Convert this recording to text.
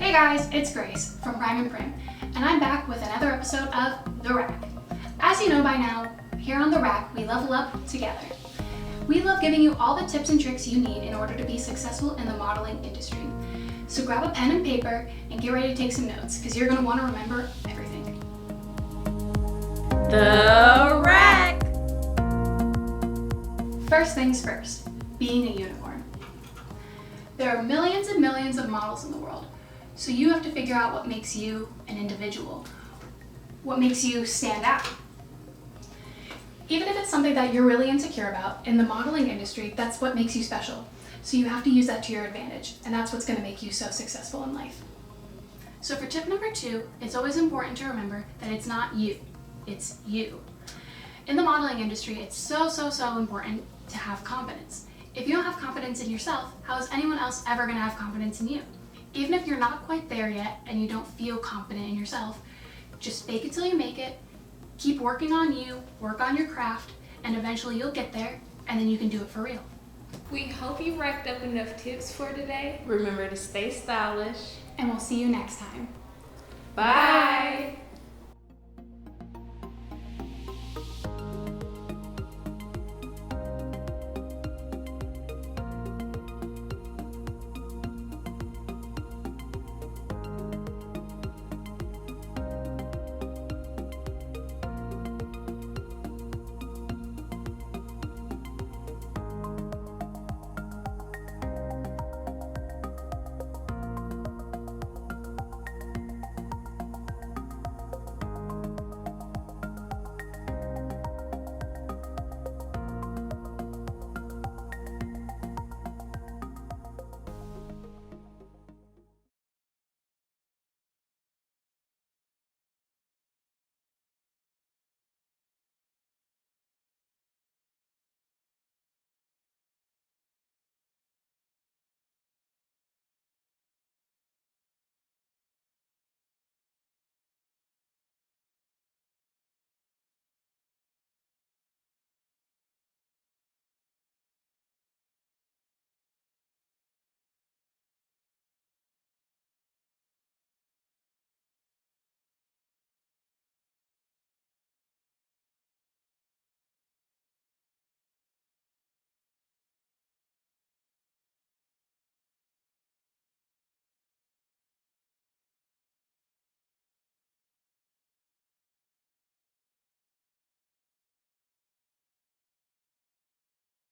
Hey guys, it's Grace from Prime and Prim, and I'm back with another episode of The Rack. As you know by now, here on The Rack, we level up together. We love giving you all the tips and tricks you need in order to be successful in the modeling industry. So grab a pen and paper and get ready to take some notes, because you're going to want to remember everything. The Rack! First things first, being a unicorn. There are millions and millions of models in the world, so you have to figure out what makes you an individual, what makes you stand out. Even if it's something that you're really insecure about, in the modeling industry, that's what makes you special. So you have to use that to your advantage, and that's what's going to make you so successful in life. So for tip number 2, it's always important to remember that it's not you, it's you. In the modeling industry, it's so important to have confidence. If you don't have confidence in yourself, how is anyone else ever going to have confidence in you? Even if you're not quite there yet and you don't feel confident in yourself, just fake it till you make it, keep working on you, work on your craft, and eventually you'll get there, and then you can do it for real. We hope you racked up enough tips for today. Remember to stay stylish. And we'll see you next time. Bye!